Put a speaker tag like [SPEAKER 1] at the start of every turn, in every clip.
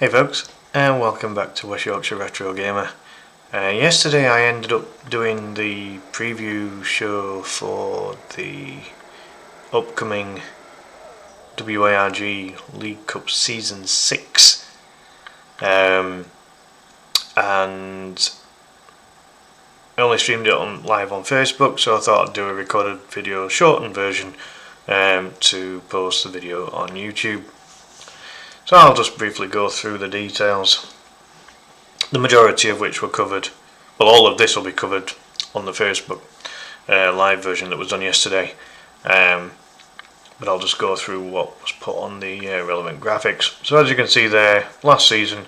[SPEAKER 1] Hey folks, and welcome back to West Yorkshire Retro Gamer. Yesterday I ended up doing the preview show for the upcoming Wyrg League Cup Season 6, and I only streamed it live on Facebook, so I thought I'd do a recorded video shortened version to post the video on YouTube. So I'll just briefly go through the details, the majority of which were covered. Well, all of this will be covered on the Facebook live version that was done yesterday, but I'll just go through what was put on the relevant graphics. So as you can see there, last season,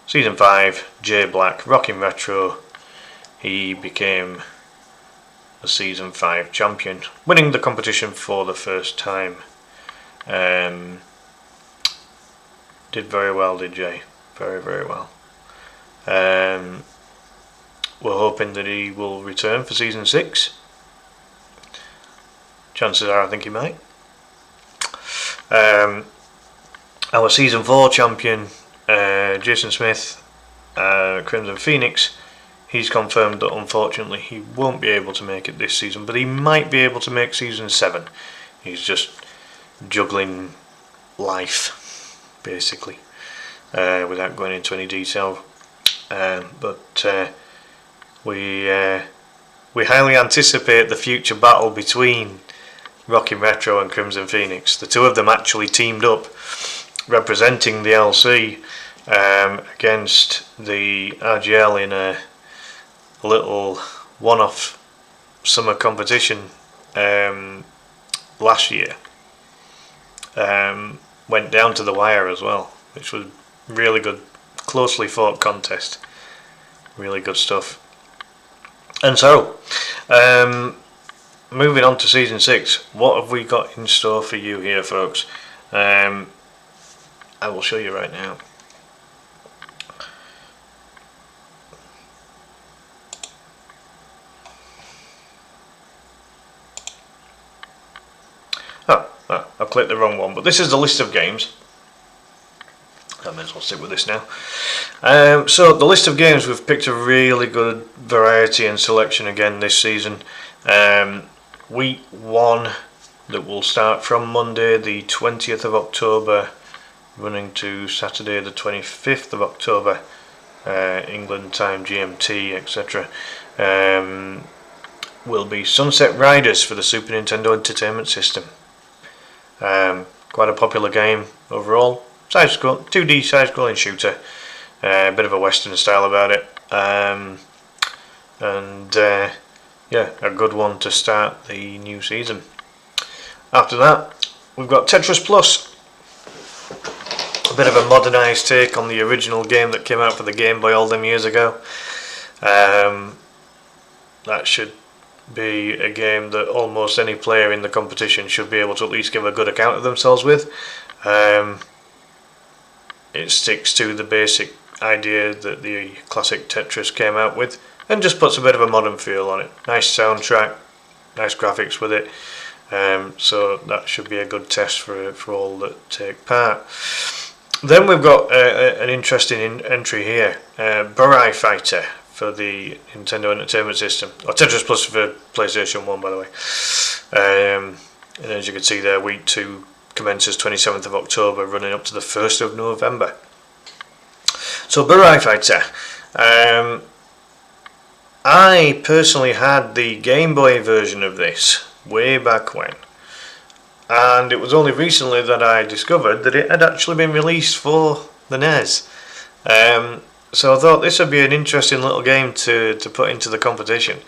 [SPEAKER 1] Season 5, Jay Black, rocking retro, he became a Season 5 champion, winning the competition for the first time. Did very well, did Jay? Very, very well. We're hoping that he will return for Season 6. Chances are I think he might. Our Season 4 champion, Jason Smith, Crimson Phoenix, he's confirmed that unfortunately he won't be able to make it this season, but he might be able to make Season 7. He's just juggling life, basically, without going into any detail. But we highly anticipate the future battle between Rocking Retro and Crimson Phoenix. The two of them actually teamed up, representing the LC against the RGL in a little one-off summer competition last year. Went down to the wire as well, which was really good, closely fought contest. Really good stuff. And so, moving on to Season 6, what have we got in store for you here, folks? I will show you right now. I've clicked the wrong one, but this is the list of games. I may as well stick with this now. So the list of games, we've picked a really good variety and selection again this season. Week 1 that will start from Monday the 20th of October running to Saturday the 25th of October, England time, GMT, etc. Will be Sunset Riders for the Super Nintendo Entertainment System. Quite a popular game overall. 2D side-scrolling shooter. A bit of a Western style about it. Yeah, a good one to start the new season. After that, we've got Tetris Plus. A bit of a modernised take on the original game that came out for the Game Boy all them years ago. That should be a game that almost any player in the competition should be able to at least give a good account of themselves with. It sticks to the basic idea that the classic Tetris came out with and just puts a bit of a modern feel on it. Nice soundtrack, nice graphics with it, so that should be a good test for all that take part. Then we've got an interesting entry here, Burai Fighter for the Nintendo Entertainment System, or Tetris Plus for PlayStation 1, by the way. And as you can see there, week 2 commences 27th of October, running up to the 1st of November. So Burai Fighter, I personally had the Game Boy version of this way back when, and it was only recently that I discovered that it had actually been released for the NES. So I thought this would be an interesting little game to put into the competition.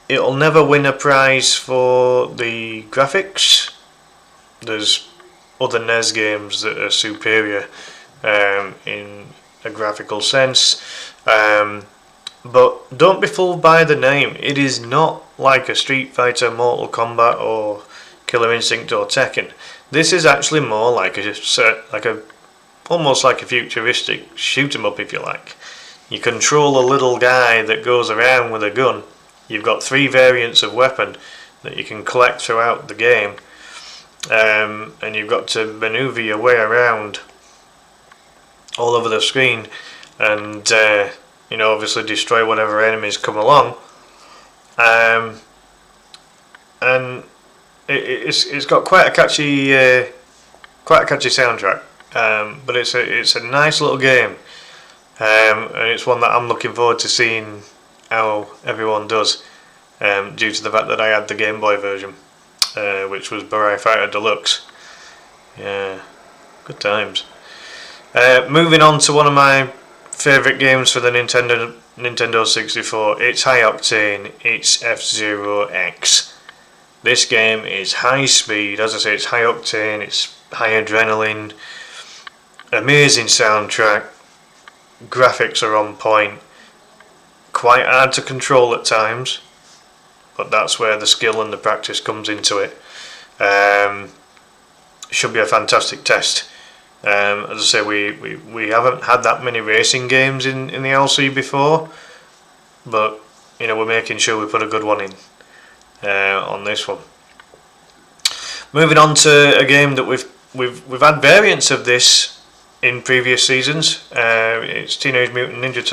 [SPEAKER 1] It'll never win a prize for the graphics. There's other NES games that are superior in a graphical sense, but don't be fooled by the name. It is not like a Street Fighter, Mortal Kombat, or Killer Instinct or Tekken. This is actually more like almost like a futuristic shoot 'em up, if you like. You control a little guy that goes around with a gun. You've got 3 variants of weapon that you can collect throughout the game, and you've got to maneuver your way around all over the screen, and obviously destroy whatever enemies come along. And it's got quite a catchy soundtrack. But it's a nice little game, and it's one that I'm looking forward to seeing how everyone does. Due to the fact that I had the Game Boy version, which was Burai Fighter Deluxe. Yeah, good times. Moving on to one of my favourite games for the Nintendo 64. It's high octane. It's F-Zero X. This game is high speed. As I say, it's high octane. It's high adrenaline. Amazing soundtrack. Graphics are on point. Quite hard to control at times, but that's where the skill and the practice comes into it. Should be a fantastic test. As I say, we haven't had that many racing games in the LC before, but we're making sure we put a good one in on this one. Moving on to a game that we've had variants of this in previous seasons. It's Teenage Mutant Ninja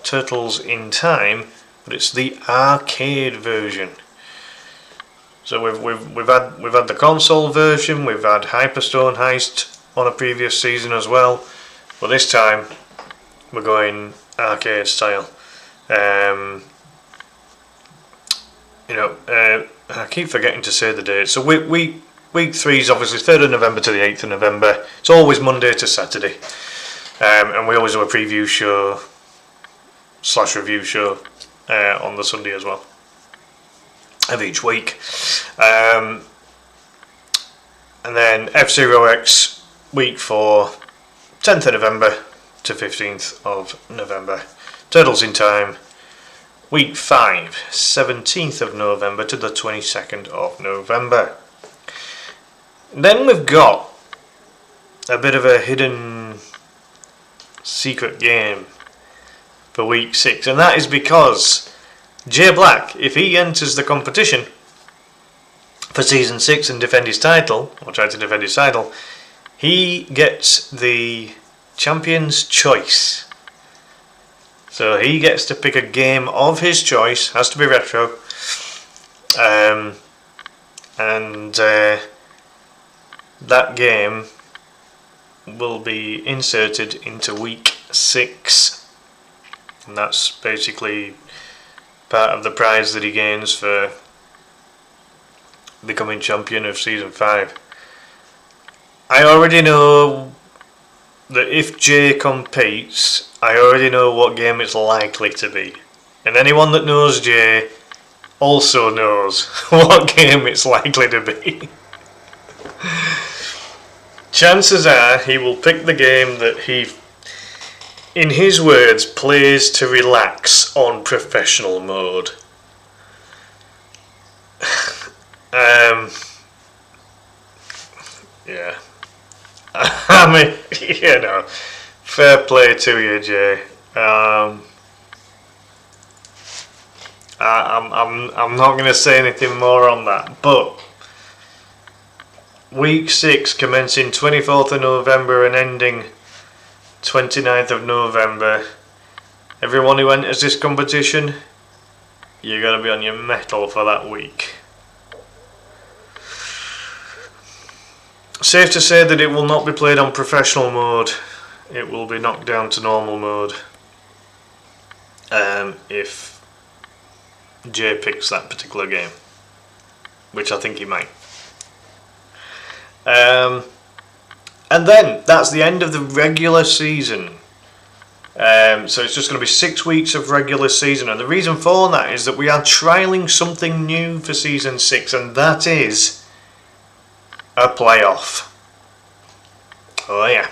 [SPEAKER 1] Turtles in Time, but it's the arcade version. So we've had the console version, we've had Hyperstone Heist on a previous season as well, but this time we're going arcade style. I keep forgetting to say the date. So week 3 is obviously 3rd of November to the 8th of November. It's always Monday to Saturday, and we always do a preview show / review show on the Sunday as well of each week. And then F-Zero X week 4, 10th of November to 15th of November. Turtles in Time week 5, 17th of November to the 22nd of November. Then we've got a bit of a hidden secret game for week 6, and that is because Jay Black, if he enters the competition for season 6 and defend his title, or try to defend his title, he gets the Champion's Choice. So he gets to pick a game of his choice, has to be retro, and that game will be inserted into week 6, and that's basically part of the prize that he gains for becoming champion of season 5. I already know that if Jay competes, I already know what game it's likely to be, and anyone that knows Jay also knows what game it's likely to be. Chances are he will pick the game that he, in his words, plays to relax on professional mode. Yeah. I mean, fair play to you, Jay. I'm not going to say anything more on that, but week 6 commencing 24th of November and ending 29th of November. Everyone who enters this competition, you're going to be on your mettle for that week. Safe to say that it will not be played on professional mode. It will be knocked down to normal mode. If Jay picks that particular game, which I think he might. And then that's the end of the regular season. So it's just going to be 6 weeks of regular season, and the reason for that is that we are trialling something new for season 6, and that is a playoff. Oh yeah.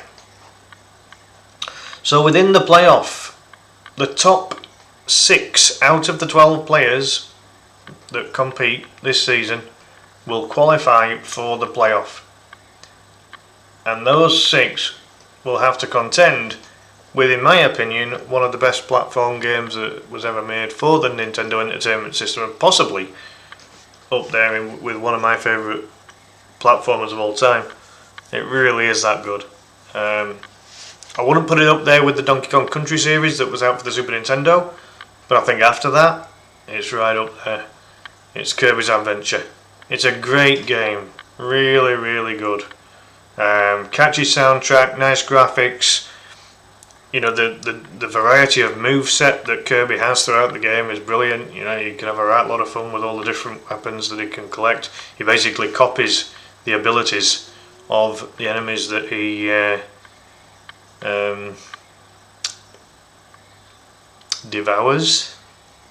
[SPEAKER 1] So within the playoff, the top 6 out of the 12 players that compete this season will qualify for the playoff, and those 6 will have to contend with, in my opinion, one of the best platform games that was ever made for the Nintendo Entertainment System, and possibly up there with one of my favourite platformers of all time. It really is that good. I wouldn't put it up there with the Donkey Kong Country series that was out for the Super Nintendo, but I think after that, it's right up there. It's Kirby's Adventure. It's a great game, really, really good. Catchy soundtrack, nice graphics. You know, the variety of moveset that Kirby has throughout the game is brilliant. You know, you can have a right lot of fun with all the different weapons that he can collect. He basically copies the abilities of the enemies that he devours,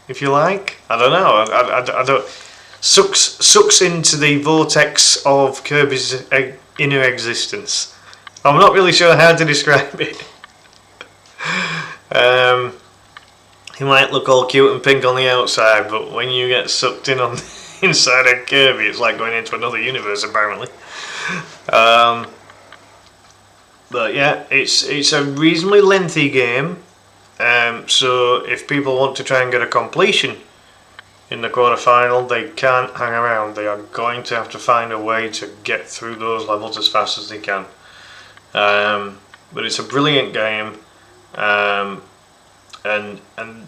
[SPEAKER 1] if you like. I don't know. I don't sucks into the vortex of Kirby's inner existence. I'm not really sure how to describe it. He might look all cute and pink on the outside, but when you get sucked in on the inside of Kirby, it's like going into another universe, apparently. But yeah, it's a reasonably lengthy game. So if people want to try and get a completion in the quarterfinal, they can't hang around. They are going to have to find a way to get through those levels as fast as they can. But it's a brilliant game. And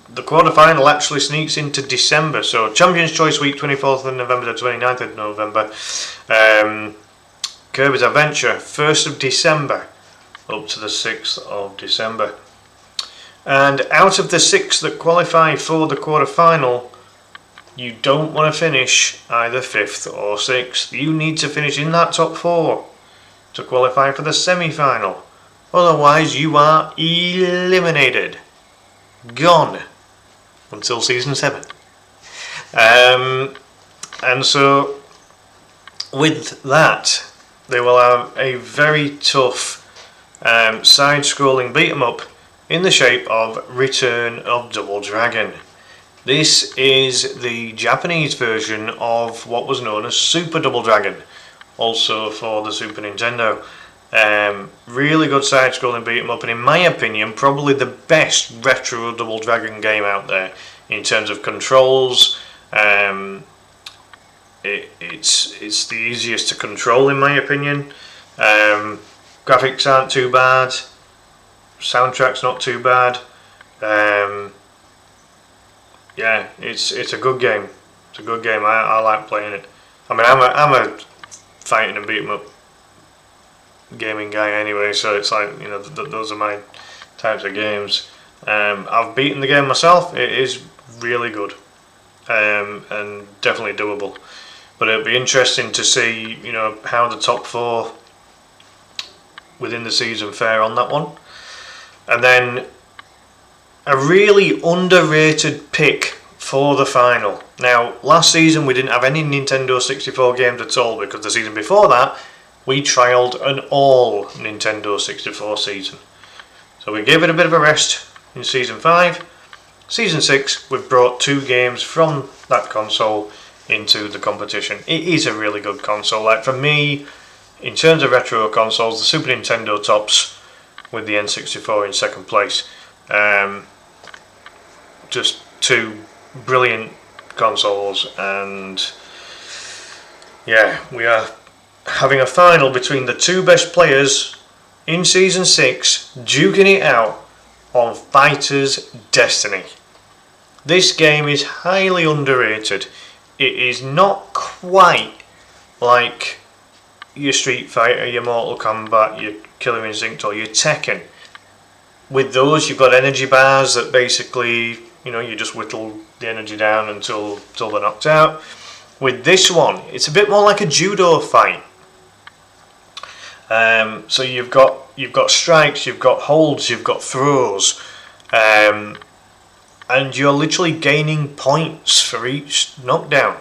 [SPEAKER 1] the quarterfinal actually sneaks into December. So Champions Choice Week, 24th of November to 29th of November. Kirby's Adventure, 1st of December up to the 6th of December. And out of the 6 that qualify for the quarterfinal, you don't want to finish either 5th or 6th. You need to finish in that top 4 to qualify for the semi-final. Otherwise, you are eliminated. Gone. Until Season 7. And so, with that, they will have a very tough side-scrolling beat-em-up in the shape of Return of Double Dragon. This is the Japanese version of what was known as Super Double Dragon, also for the Super Nintendo. Really good side-scrolling beat-em-up, and in my opinion, probably the best retro Double Dragon game out there in terms of controls. It's the easiest to control, in my opinion. Graphics aren't too bad. Soundtrack's not too bad. Yeah, it's a good game. It's a good game. I like playing it. I mean, I'm a fighting and beat 'em up gaming guy anyway, so it's like, you know, those are my types of games. I've beaten the game myself. It is really good, and definitely doable. But it'll be interesting to see, you know, how the top 4 within the season fare on that one. And then a really underrated pick for the final. Now, last season we didn't have any Nintendo 64 games at all, because the season before that we trialled an all Nintendo 64 season. So we gave it a bit of a rest in Season 5. Season 6, we've brought 2 games from that console into the competition. It is a really good console. Like, for me, in terms of retro consoles, the Super Nintendo tops with the N64 in second place. Just 2 brilliant consoles, and yeah, we are having a final between the 2 best players in Season 6, duking it out on Fighter's Destiny. This game is highly underrated. It is not quite like your Street Fighter, your Mortal Kombat, your Killer Instinct, or your Tekken. With those, you've got energy bars that basically, you know, you just whittle the energy down until they're knocked out. With this one, it's a bit more like a judo fight. So you've got strikes, you've got holds, you've got throws, and you're literally gaining points for each knockdown.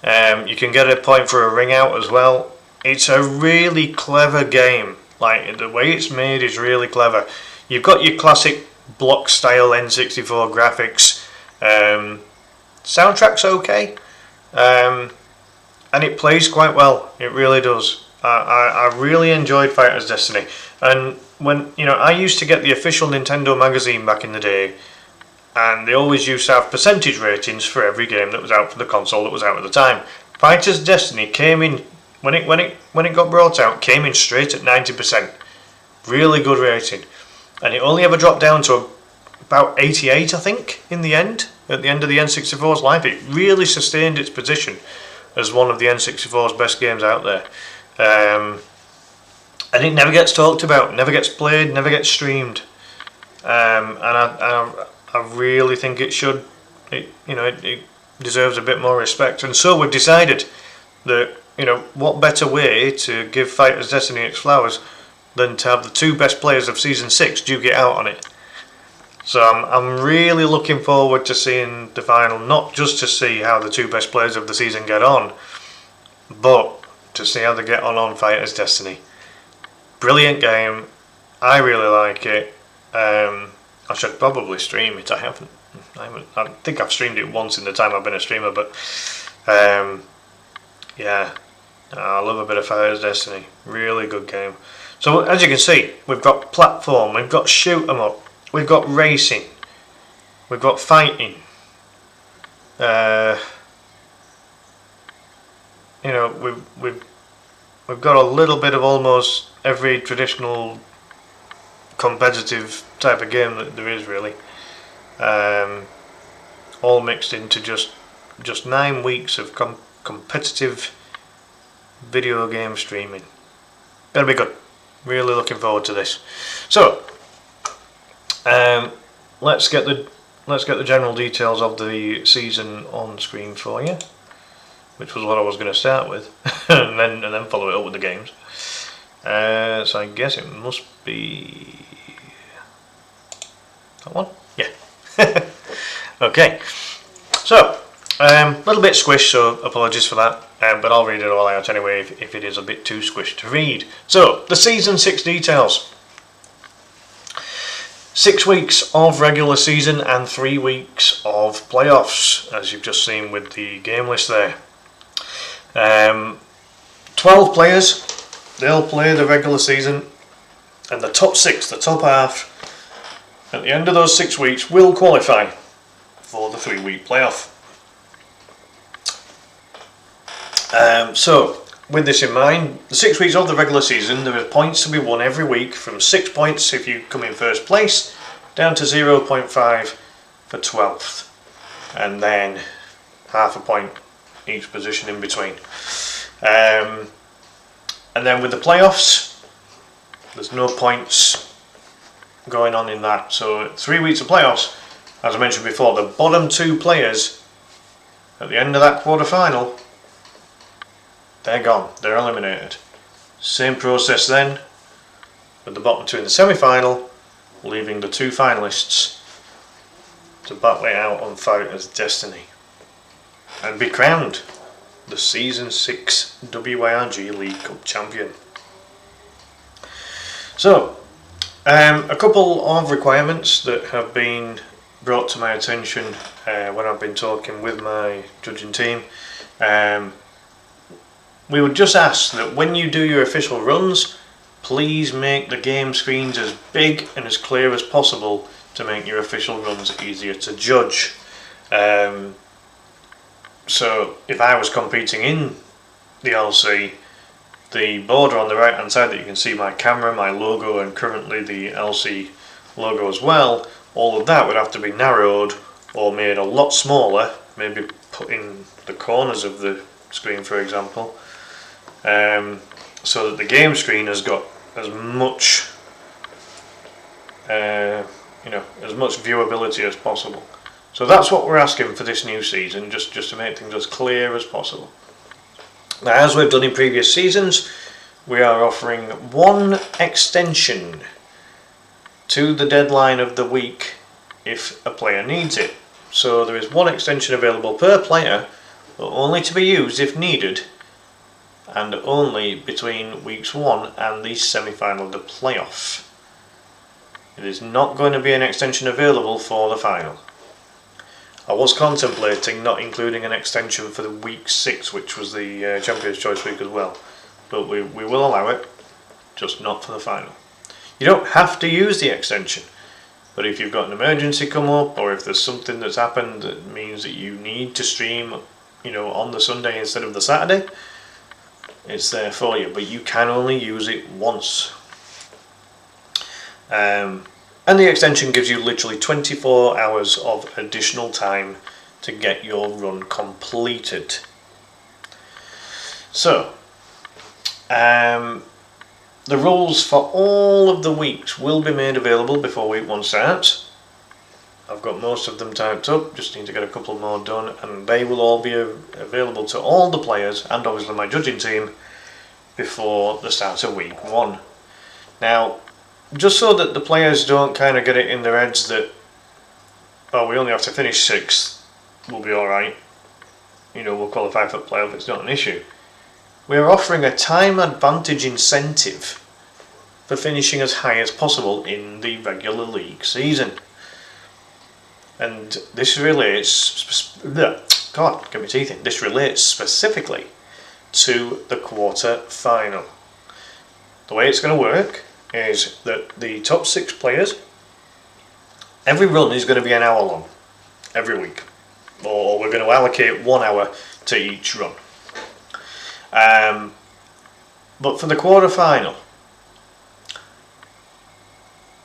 [SPEAKER 1] You can get a point for a ring out as well. It's a really clever game. Like, the way it's made is really clever. You've got your classic block style N64 graphics. Soundtrack's okay, and it plays quite well. It really does. I really enjoyed Fighter's Destiny, and when, you know, I used to get the official Nintendo magazine back in the day, and they always used to have percentage ratings for every game that was out for the console that was out at the time. Fighter's Destiny came in when it got brought out, came in straight at 90%. Really good rating. And it only ever dropped down to about 88, I think, in the end. At the end of the N64's life, it really sustained its position as one of the N64's best games out there. And it never gets talked about, never gets played, never gets streamed. And I really think it should. It deserves a bit more respect. And so we've decided that, what better way to give Fighters Destiny its flowers than to have the two best players of Season 6 duke it out on it. So I'm really looking forward to seeing the final, not just to see how the two best players of the season get on, but to see how they get on Fighters Destiny. Brilliant game. I really like it. I should probably stream it. I haven't. I think I've streamed it once in the time I've been a streamer, but yeah, I love a bit of Fighters Destiny. Really good game. So as you can see, we've got platform, we've got shoot 'em up, we've got racing, we've got fighting. We've got a little bit of almost every traditional competitive type of game that there is, really. All mixed into just 9 weeks of competitive video game streaming. Gonna be good. Really looking forward to this. So, let's get the general details of the season on screen for you, which was what I was going to start with, and then follow it up with the games. So I guess it must be that one. Yeah. Okay. So, a little bit squished, so apologies for that. But I'll read it all out anyway if it is a bit too squished to read. So, the Season 6 details. 6 weeks of regular season and 3 weeks of playoffs, as you've just seen with the game list there. 12 players, they'll play the regular season, and the top 6, the top half, at the end of those 6 weeks will qualify for the 3-week playoff. So, with this in mind, the 6 weeks of the regular season, there are points to be won every week, from 6 points if you come in first place, down to 0.5 for 12th, and then half a point each position in between. And then with the playoffs, there's no points going on in that. So 3 weeks of playoffs, as I mentioned before, the bottom 2 players at the end of that quarter final, they're gone, they're eliminated. Same process then with the bottom 2 in the semi-final, leaving the 2 finalists to battle it out on Fighters Destiny and be crowned the Season 6 WYRG League Cup champion. So, a couple of requirements that have been brought to my attention when I've been talking with my judging team. We would just ask that when you do your official runs, please make the game screens as big and as clear as possible to make your official runs easier to judge. So if I was competing in the LC, the border on the right hand side that you can see my camera, my logo, and currently the LC logo as well, all of that would have to be narrowed or made a lot smaller, maybe put in the corners of the screen, for example, so that the game screen has got as much as much viewability as possible. So that's what we're asking for this new season, just to make things as clear as possible. Now, as we've done in previous seasons, we are offering 1 extension to the deadline of the week if a player needs it. So there is 1 extension available per player, but only to be used if needed, and only between weeks 1 and the semi-final of the playoff. It is not going to be an extension available for the final. I was contemplating not including an extension for the week 6, which was the Champions' Choice week as well, but we will allow it, just not for the final. You don't have to use the extension, but if you've got an emergency come up, or if there's something that's happened that means that you need to stream, on the Sunday instead of the Saturday, it's there for you, but you can only use it once. And the extension gives you literally 24 hours of additional time to get your run completed. So, the rules for all of the weeks will be made available before week 1 starts. I've got most of them typed up, just need to get a couple more done, and they will all be available to all the players and obviously my judging team before the start of week 1. Now, just so that the players don't kind of get it in their heads that, oh, we only have to finish 6th, we'll be alright, we'll qualify for the playoff, it's not an issue. We're offering a time advantage incentive for finishing as high as possible in the regular league season. And this relates, God, get my teeth in, this relates specifically to the quarter final. The way it's going to work is that the top 6 players, every run is going to be an hour long, every week. Or we're going to allocate 1 hour to each run. But for the quarter final,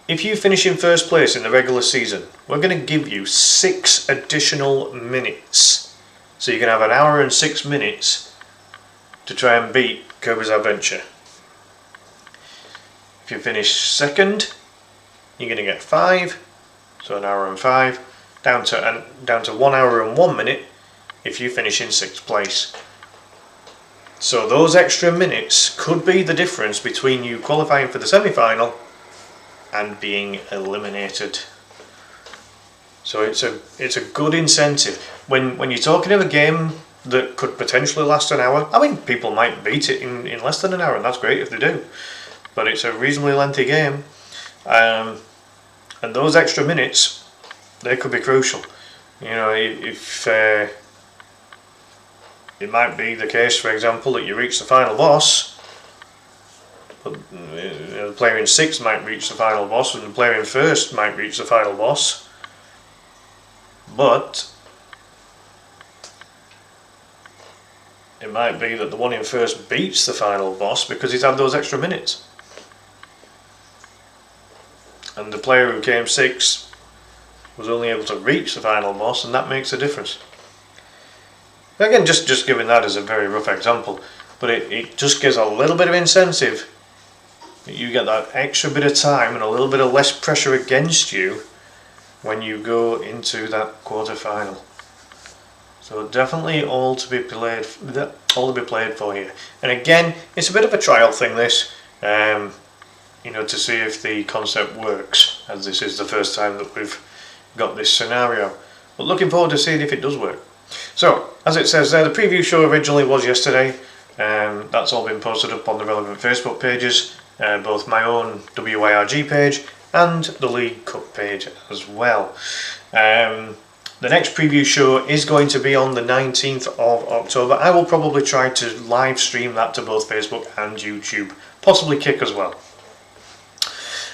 [SPEAKER 1] if you finish in first place in the regular season, we're going to give you 6 additional minutes. So you can have an hour and 6 minutes to try and beat Kirby's Adventure. If you finish second, you're going to get 5, so an hour and 5, down to 1 hour and 1 minute if you finish in 6th place. So those extra minutes could be the difference between you qualifying for the semi-final and being eliminated. So it's a good incentive. When you're talking of a game that could potentially last an hour, I mean, people might beat it in less than an hour, and that's great if they do. But it's a reasonably lengthy game, and those extra minutes, they could be crucial. If it might be the case, for example, that you reach the final boss, but the player in 6th might reach the final boss, and the player in 1st might reach the final boss. But it might be that the one in 1st beats the final boss because he's had those extra minutes. And the player who came 6th was only able to reach the final boss, and that makes a difference. Again, just giving that as a very rough example, but it just gives a little bit of incentive that you get that extra bit of time and a little bit of less pressure against you when you go into that quarter final. So definitely all to be played for here. And again, it's a bit of a trial thing, this, to see if the concept works, as this is the first time that we've got this scenario. But looking forward to seeing if it does work. So, as it says there, the preview show originally was yesterday. That's all been posted up on the relevant Facebook pages, both my own WYRG page and the League Cup page as well. The next preview show is going to be on the 19th of October. I will probably try to live stream that to both Facebook and YouTube, possibly Kick as well.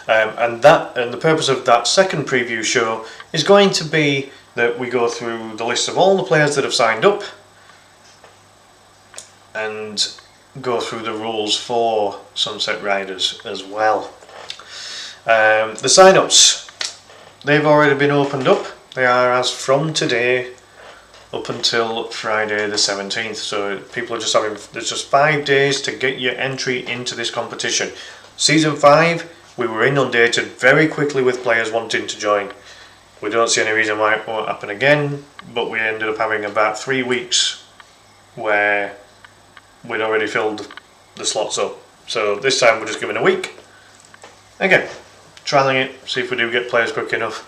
[SPEAKER 1] And the purpose of that second preview show is going to be that we go through the list of all the players that have signed up and go through the rules for Sunset Riders as well. The sign-ups, they've already been opened up. They are, as from today, up until Friday the 17th. So people are there's just 5 days to get your entry into this competition. Season 5, we were inundated very quickly with players wanting to join. We don't see any reason why it won't happen again, but we ended up having about 3 weeks where we'd already filled the slots up. So this time we're just giving a week. Again, trialling it, see if we do get players quick enough.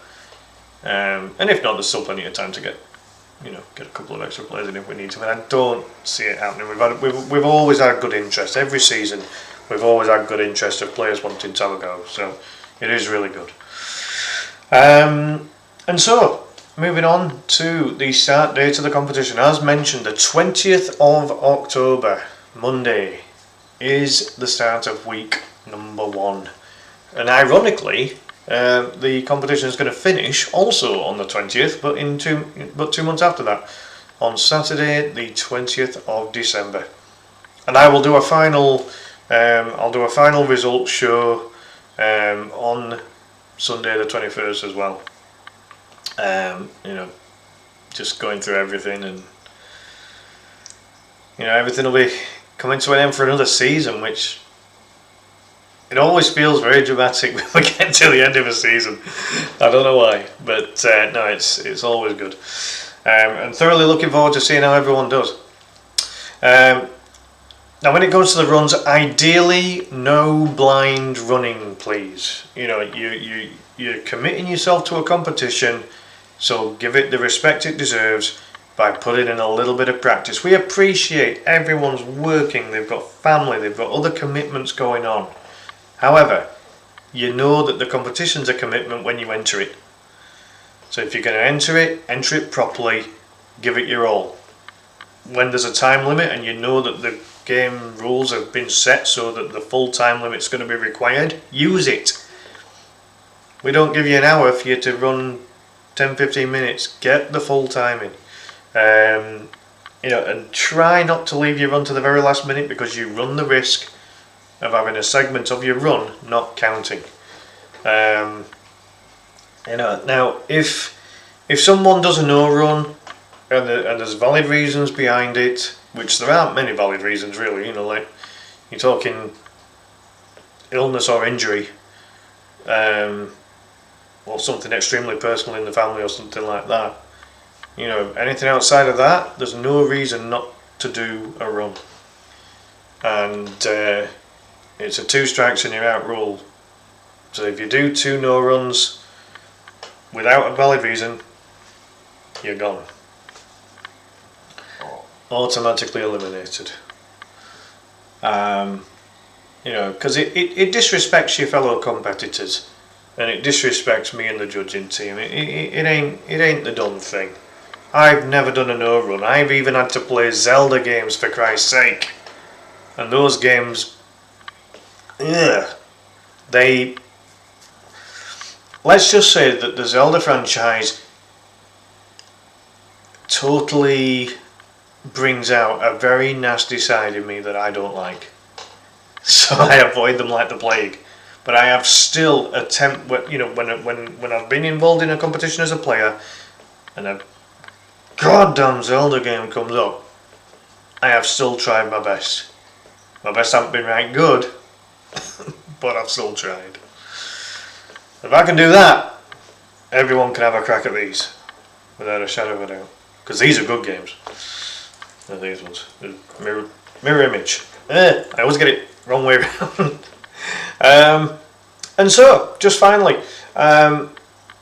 [SPEAKER 1] And if not, there's still plenty of time to get a couple of extra players in if we need to. And I don't see it happening. We've always had good interest. Every season, we've always had good interest of players wanting to have a go. So it is really good. And so, moving on to the start date of the competition. As mentioned, the 20th of October, Monday, is the start of week number 1. And ironically, the competition is going to finish also on the 20th, but 2 months after that, on Saturday, the 20th of December. And I will do a final results show on Sunday the 21st as well. You know, just going through everything, and you know, everything will be coming to an end for another season, which it always feels very dramatic when we get to the end of a season. I don't know why, but no, it's always good. And thoroughly looking forward to seeing how everyone does. Now, when it comes to the runs, ideally no blind running, please. You know, you're committing yourself to a competition, so give it the respect it deserves by putting in a little bit of practice. We appreciate everyone's working, they've got family, they've got other commitments going on. However, you know that the competition's a commitment when you enter it. So if you're going to enter it properly, give it your all. When there's a time limit and you know that the game rules have been set so that the full time limit's going to be required, use it. We don't give you an hour for you to run 10-15 minutes. Get the full timing. You know, and try not to leave your run to the very last minute, because you run the risk of having a segment of your run not counting. You know, now if someone does a no run and there's valid reasons behind it, which there aren't many valid reasons really, you know, like you're talking illness or injury, or something extremely personal in the family or something like that, you know, anything outside of that, there's no reason not to do a run. And it's a 2 strikes and you're out rule. So if you do 2 no runs without a valid reason, you're gone. Automatically eliminated. You know, because it disrespects your fellow competitors, and it disrespects me and the judging team. It ain't the done thing. I've never done a no run. I've even had to play Zelda games, for Christ's sake, and those games, let's just say that the Zelda franchise totally brings out a very nasty side in me that I don't like. So I avoid them like the plague. But I have still you know, when I've been involved in a competition as a player and a goddamn Zelda game comes up, I have still tried my best. My best hasn't been right good, but I've still tried. If I can do that, everyone can have a crack at these, without a shadow of a doubt. Because these are good games. They're these ones. Mirror image. I always get it wrong way around. And so, just finally,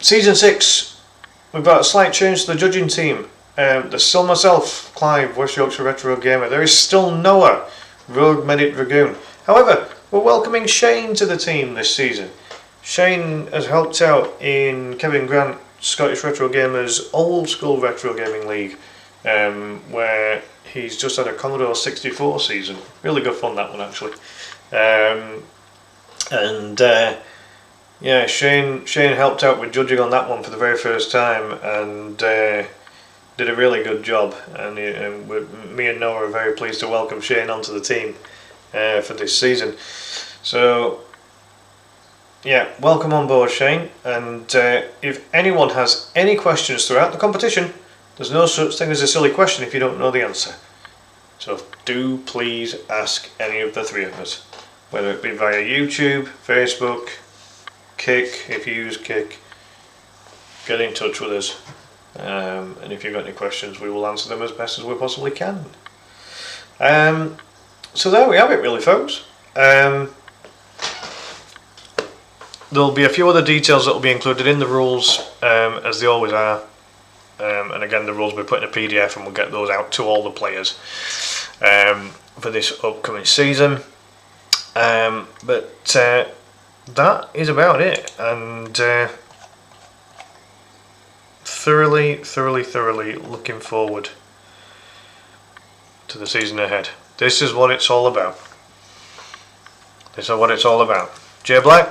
[SPEAKER 1] Season 6, we've got a slight change to the judging team. There's still myself, Clive, West Yorkshire Retro Gamer. There is still Noah, Rogue Medic Dragoon. However, we're welcoming Shane to the team this season. Shane has helped out in Kevin Grant, Scottish Retro Gamers Old School Retro Gaming League, where he's just had a Commodore 64 season. Really good fun, that one, actually. Yeah, Shane helped out with judging on that one for the very first time, and did a really good job. And me and Noah are very pleased to welcome Shane onto the team for this season. So yeah, welcome on board, Shane. And if anyone has any questions throughout the competition, there's no such thing as a silly question if you don't know the answer. So do please ask any of the 3 of us, whether it be via YouTube, Facebook, Kick, if you use Kick. Get in touch with us, and if you've got any questions, we will answer them as best as we possibly can. So there we have it, really, folks. There'll be a few other details that will be included in the rules, as they always are. And again, the rules will be put in a PDF, and we'll get those out to all the players for this upcoming season. But that is about it, and thoroughly looking forward to the season ahead. This is what it's all about. This is what it's all about. Jay Black,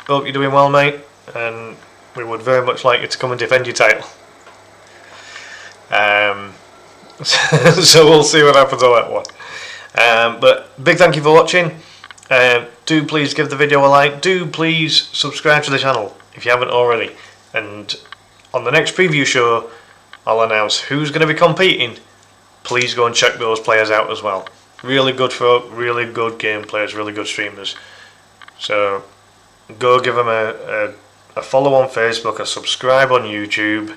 [SPEAKER 1] hope you're doing well, mate, and we would very much like you to come and defend your title. So we'll see what happens on that one. But big thank you for watching. do please give the video a like. Do please subscribe to the channel if you haven't already. And on the next preview show, I'll announce who's going to be competing. Please go and check those players out as well. Really good folk, really good game players, really good streamers. So go give them a follow on Facebook, a subscribe on YouTube,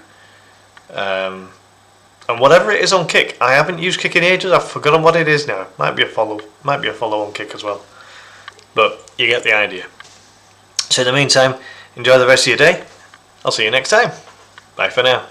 [SPEAKER 1] and whatever it is on Kick. I haven't used Kick in ages. I've forgotten what it is now. Might be a follow on Kick as well. But you get the idea. So in the meantime, enjoy the rest of your day. I'll see you next time. Bye for now.